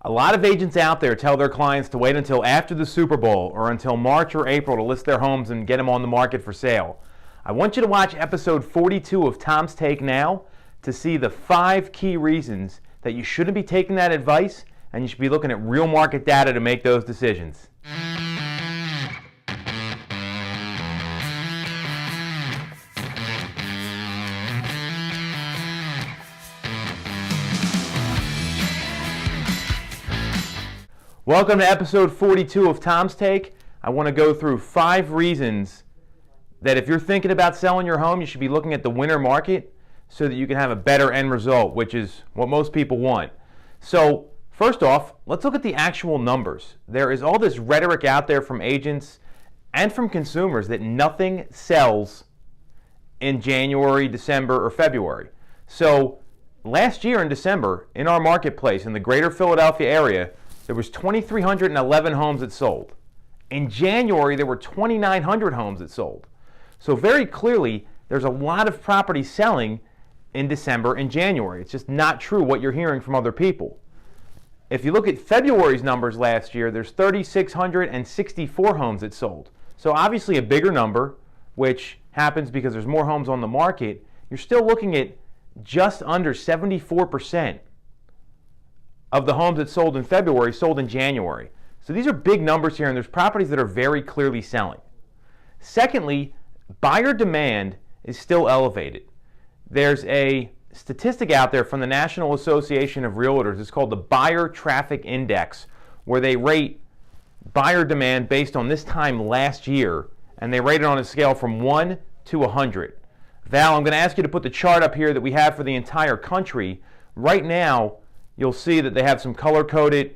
A lot of agents out there tell their clients to wait until after the Super Bowl or until March or April to list their homes and get them on the market for sale. I want you to watch episode 42 of Tom's Take now to see the 5 key reasons that you shouldn't be taking that advice and you should be looking at real market data to make those decisions. Welcome to episode 42 of Tom's Take. I want to go through 5 reasons that if you're thinking about selling your home, you should be looking at the winter market so that you can have a better end result, which is what most people want. So first off, let's look at the actual numbers. There is all this rhetoric out there from agents and from consumers that nothing sells in January, December, or February. So last year in December, in our marketplace in the greater Philadelphia area, there was 2,311 homes that sold. In January, there were 2,900 homes that sold. So very clearly, there's a lot of property selling in December and January. It's just not true what you're hearing from other people. If you look at February's numbers last year, there's 3,664 homes that sold. So obviously a bigger number, which happens because there's more homes on the market. You're still looking at just under 74% of the homes that sold in February sold in January. So these are big numbers here, and there's properties that are very clearly selling. Secondly, buyer demand is still elevated. There's a statistic out there from the National Association of Realtors. It's called the Buyer Traffic Index, where they rate buyer demand based on this time last year, and they rate it on a scale from 1 to 100. Val, I'm going to ask you to put the chart up here that we have for the entire country. Right now, you'll see that they have some color-coded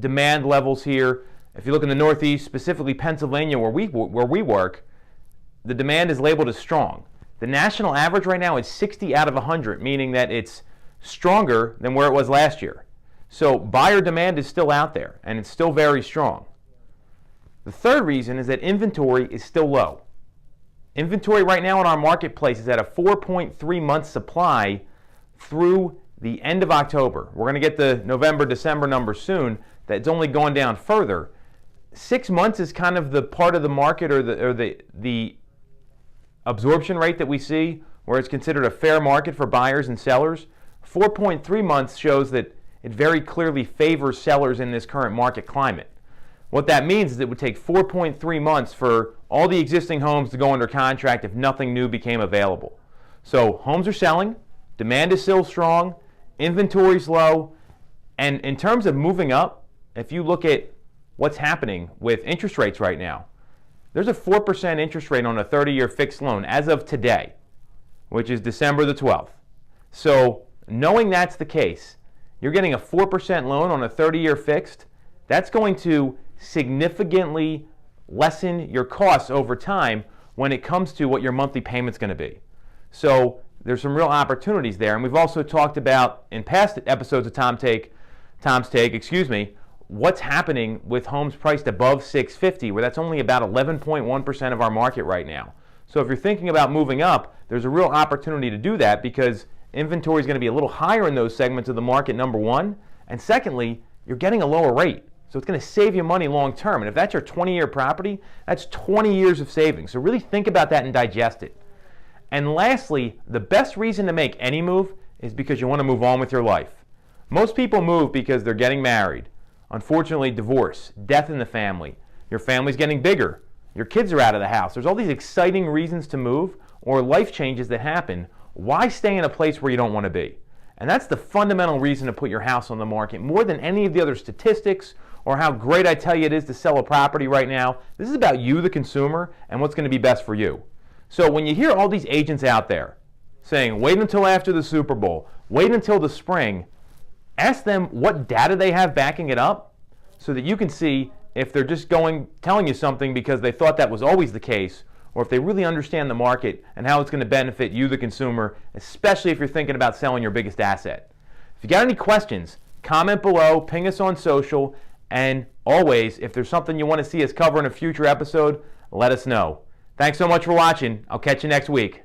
demand levels here. If you look in the Northeast, specifically Pennsylvania, where we work, the demand is labeled as strong. The national average right now is 60 out of 100, meaning that it's stronger than where it was last year. So buyer demand is still out there, and it's still very strong. The third reason is that inventory is still low. Inventory right now in our marketplace is at a 4.3 month supply through the end of October. We're going to get the November, December numbers soon. That's only gone down further. 6 months is kind of the part of the market or the absorption rate that we see where it's considered a fair market for buyers and sellers. 4.3 months shows that it very clearly favors sellers in this current market climate. What that means is it would take 4.3 months for all the existing homes to go under contract if nothing new became available. So homes are selling, demand is still strong, inventory's low, and in terms of moving up, if you look at what's happening with interest rates right now, there's a 4% interest rate on a 30-year fixed loan as of today, which is December the 12th. So knowing that's the case, you're getting a 4% loan on a 30-year fixed. That's going to significantly lessen your costs over time when it comes to what your monthly payment's going to be. So there's some real opportunities there. And we've also talked about in past episodes of Tom's Take, what's happening with homes priced above 650, where that's only about 11.1% of our market right now. So if you're thinking about moving up, there's a real opportunity to do that because inventory is going to be a little higher in those segments of the market, number one. And secondly, you're getting a lower rate. So it's going to save you money long term. And if that's your 20-year property, that's 20 years of savings. So really think about that and digest it. And lastly, the best reason to make any move is because you want to move on with your life. Most people move because they're getting married. Unfortunately, divorce, death in the family, your family's getting bigger, your kids are out of the house. There's all these exciting reasons to move or life changes that happen. Why stay in a place where you don't want to be? And that's the fundamental reason to put your house on the market, more than any of the other statistics or how great I tell you it is to sell a property right now. This is about you, the consumer, and what's going to be best for you. So when you hear all these agents out there saying, wait until after the Super Bowl, wait until the spring, ask them what data they have backing it up so that you can see if they're just telling you something because they thought that was always the case, or if they really understand the market and how it's going to benefit you, the consumer, especially if you're thinking about selling your biggest asset. If you got any questions, comment below, ping us on social, and always, if there's something you want to see us cover in a future episode, let us know. Thanks so much for watching. I'll catch you next week.